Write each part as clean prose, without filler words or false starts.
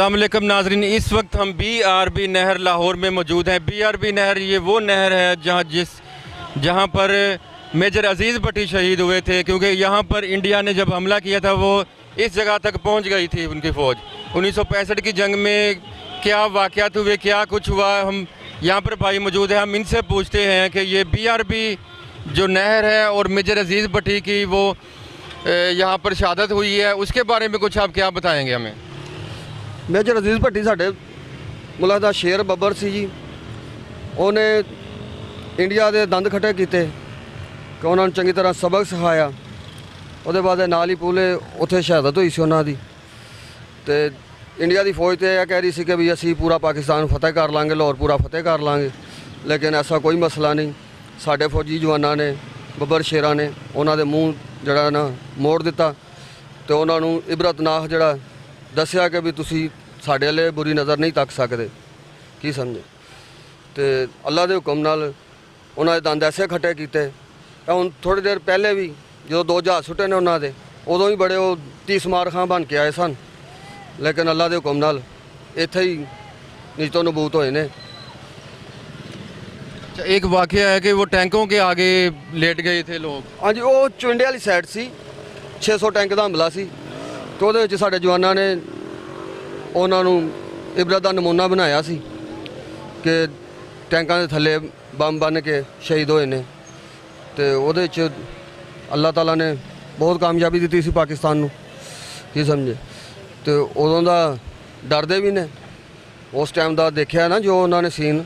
अस्सलाम वालेकुम नाजरीन, इस वक्त हम BRB नहर लाहौर में मौजूद हैं। BRB नहर ये वो नहर है जहाँ पर मेजर अजीज़ भट्टी शहीद हुए थे, क्योंकि यहाँ पर इंडिया ने जब हमला किया था वो इस जगह तक पहुँच गई थी उनकी फ़ौज। 1965 की जंग में क्या वाक़यात हुए, क्या कुछ हुआ, हम यहाँ पर भाई मौजूद हैं, हम इनसे पूछते हैं कि ये BRB जो नहर है और मेजर अजीज़ भट्टी की वो यहाँ पर शहादत हुई है, उसके बारे में कुछ आप क्या बताएँगे हमें? मेजर अजीज़ भट्टी साढ़े मुल्क दा शेर बब्बर सी जी। ਉਹਨੇ ਇੰਡੀਆ ਦੇ ਦੰਦ ਖੱਟੇ ਕੀਤੇ ਕਿ ਉਹਨਾਂ ਨੂੰ ਚੰਗੀ ਤਰ੍ਹਾਂ ਸਬਕ ਸਿਖਾਇਆ। ਉਹਦੇ ਬਾਅਦ ਨਾਲ ਹੀ ਪੂਰੇ ਉੱਥੇ ਸ਼ਹਾਦਤ ਹੋਈ ਸੀ ਉਹਨਾਂ ਦੀ। ਤੇ ਇੰਡੀਆ ਦੀ ਫੌਜ ਤੇ ਇਹ ਕਹਿ ਰਹੀ ਸੀ ਕਿ ਵੀ ਅਸੀਂ ਪੂਰਾ ਪਾਕਿਸਤਾਨ ਫਤਿਹ ਕਰ ਲਾਂਗੇ, ਲਾਹੌਰ ਪੂਰਾ ਫਤਿਹ ਕਰ ਲਾਂਗੇ, ਲੇਕਿਨ ਐਸਾ ਕੋਈ ਮਸਲਾ ਨਹੀਂ। ਸਾਡੇ ਫੌਜੀ ਜਵਾਨਾਂ ਨੇ, ਬੱਬਰ ਸ਼ੇਰਾਂ ਨੇ ਉਹਨਾਂ ਦੇ ਮੂੰਹ ਜਿਹੜਾ ਨਾ ਮੋੜ ਦਿੱਤਾ ਤੇ ਉਹਨਾਂ ਨੂੰ ਇਬਰਤਨਾਕ ਜਿਹੜਾ ਦੱਸਿਆ ਕਿ ਵੀ ਤੁਸੀਂ ਸਾਡੇ ਵਾਲੇ ਬੁਰੀ ਨਜ਼ਰ ਨਹੀਂ ਤੱਕ ਸਕਦੇ, ਕੀ ਸਮਝੇ। ਤੇ ਅੱਲਾ ਦੇ ਹੁਕਮ ਨਾਲ ਉਹਨਾਂ ਦੇ ਦੰਦ ਐਸੇ ਖੱਟੇ ਕੀਤੇ। ਹੁਣ ਥੋੜ੍ਹੀ ਦੇਰ ਪਹਿਲੇ ਵੀ ਜਦੋਂ 2 ਜਹਾਜ਼ ਸੁੱਟੇ ਨੇ ਉਹਨਾਂ ਦੇ, ਉਦੋਂ ਵੀ ਬੜੇ ਉਹ ਤੀਸਮਾਰ ਖਾਂ ਬਣ ਕੇ ਆਏ ਸਨ, ਲੇਕਿਨ ਅੱਲਾ ਦੇ ਹੁਕਮ ਨਾਲ ਇੱਥੇ ਹੀ ਨੀਤੋਂ ਨਬੂਤ ਹੋਏ ਨੇ। एक वाक़या है कि वो टैंकों के आगे लेट गए थे लोग। ਹਾਂਜੀ, ਉਹ ਚੁੰਡੇ ਵਾਲੀ ਸਾਈਡ ਸੀ, 600 ਟੈਂਕ ਦਾ ਹਮਲਾ ਸੀ ਤੇ ਉਹਦੇ ਵਿੱਚ ਸਾਡੇ ਜਵਾਨਾਂ ਨੇ ਉਹਨਾਂ ਨੂੰ ਇਬਰਤ ਦਾ ਨਮੂਨਾ ਬਣਾਇਆ ਸੀ ਕਿ ਟੈਂਕਾਂ ਦੇ ਥੱਲੇ ਬੰਬ ਬੰਨ੍ਹ ਕੇ ਸ਼ਹੀਦ ਹੋਏ ਨੇ। ਤੇ ਉਹਦੇ ਵਿੱਚ ਅੱਲਾਹ ਤਾਲਾ ਨੇ ਬਹੁਤ ਕਾਮਯਾਬੀ ਦਿੱਤੀ ਸੀ ਪਾਕਿਸਤਾਨ ਨੂੰ, ਕੀ ਸਮਝੇ। ਤੇ ਉਦੋਂ ਦਾ ਡਰਦੇ ਵੀ ਨੇ, ਉਸ ਟਾਈਮ ਦਾ ਦੇਖਿਆ ਨਾ ਜੋ ਉਹਨਾਂ ਨੇ ਸੀਨ।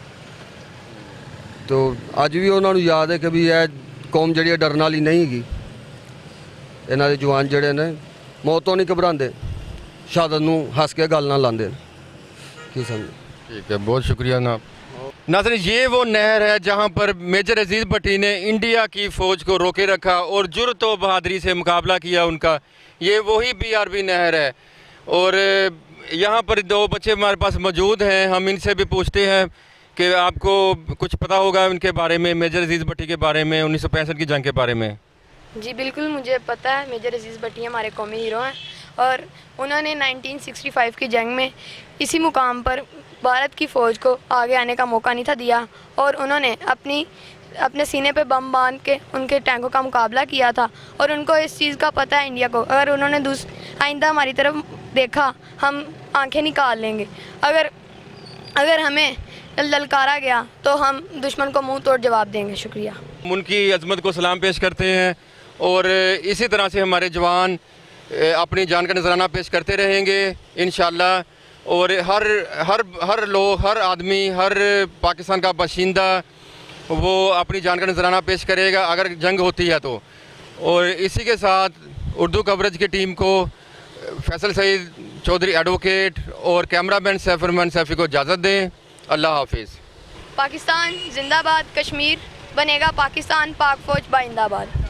तो ਅੱਜ ਵੀ ਉਹਨਾਂ ਨੂੰ ਯਾਦ ਹੈ ਕਿ ਵੀ ਇਹ ਕੌਮ ਜਿਹੜੀ ਡਰਨ ਵਾਲੀ ਨਹੀਂ ਹੈਗੀ। ਇਹਨਾਂ ਦੇ ਜਵਾਨ ਜਿਹੜੇ ਨੇ ਮੌਤ ਤੋਂ ਨਹੀਂ ਘਬਰਾਉਂਦੇ, ਸ਼ਹਾਦਤ ਨੂੰ ਹੱਸ ਕੇ ਗੱਲ ਨਾਲ ਲਾਉਂਦੇ ਨੇ, ਕੀ ਸਮਝੇ। ठीक है, बहुत शुक्रिया ना नाज़रीन। ये वो नहर है जहाँ पर मेजर अजीज़ भट्टी ने इंडिया की फ़ौज को रोके रखा और जुर्रत व बहादुरी से मुकाबला किया उनका। ये वही BRB नहर है और यहाँ पर 2 बच्चे हमारे पास मौजूद हैं, हम इनसे भी पूछते हैं कि आपको कुछ पता होगा उनके बारे में, मेजर अजीज़ भट्टी के बारे में, 1965 की जंग के बारे में। जी बिल्कुल मुझे पता है। मेजर अजीज़ भट्टी हमारे कौमी हीरो हैं और उन्होंने 1965 की जंग में इसी मुकाम पर भारत की फ़ौज को आगे आने का मौका नहीं था दिया और उन्होंने अपने सीने पे बम बांध के उनके टैंकों का मुकाबला किया था। और उनको इस चीज़ का पता है इंडिया को, अगर उन्होंने आइंदा हमारी तरफ देखा हम आँखें निकाल लेंगे। अगर हमें ललकारा गया तो हम दुश्मन को मुंह तोड़ जवाब देंगे। शुक्रिया। उनकी अज़मत को सलाम पेश करते हैं और इसी तरह से हमारे जवान अपनी जान का नजराना पेश करते रहेंगे इंशाअल्लाह। और हर लोग, हर आदमी, हर पाकिस्तान का बाशिंदा वो अपनी जान का नजराना पेश करेगा अगर जंग होती है तो। और इसी के साथ उर्दू कवरेज की टीम को फैसल सईद चौधरी एडवोकेट और कैमरामैन सैफरमन सैफ़ी को इजाज़त दें। अल्लाह हाफिज़। पाकिस्तान जिंदाबाद, कश्मीर बनेगा पाकिस्तान, पाक फ़ौज बाइंदाबाद।